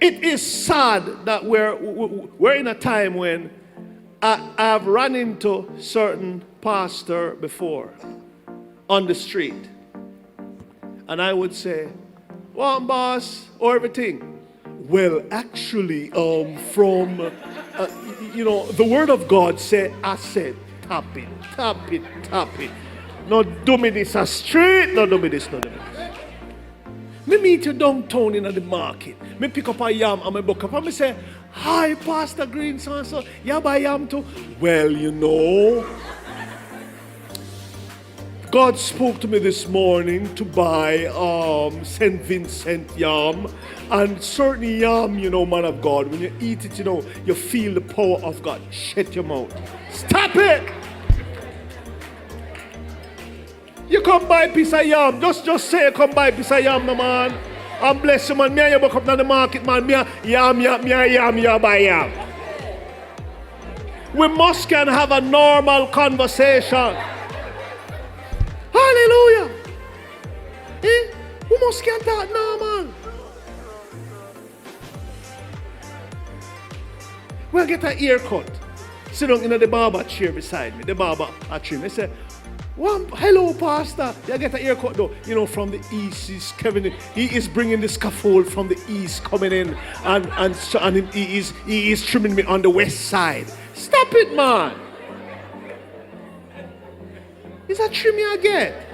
It is sad that we're in a time when I've run into certain pastor before on the street, and I would say, "Well, boss, or everything." Well, actually, from the word of God say, I said, tap it, tap it, tap it. No do me this a street, no do me this, no do me this. Me meet you downtown in the market. Me pick up a yam and me book up and me say, "Hi, Pastor Green, so and so. You buy yam too?" Well, God spoke to me this morning to buy St. Vincent yam. And certain yam, man of God, when you eat it, you feel the power of God. Shut your mouth. Stop it! You come buy a piece of yam. Just say you come buy a piece of yam, no man. And bless you, man. Me and you walk up down the market, man. Me yam, you buy yam. We must can have a normal conversation. Hallelujah. We must can talk normal. We'll get a haircut. Sit down in the barber chair beside me. The barber at trim. They say, "Well, hello, Pastor." You get a haircut though. From the east is Kevin. He is bringing the scaffold from the east coming in, and he is trimming me on the west side. Stop it, man. Is that trim you get?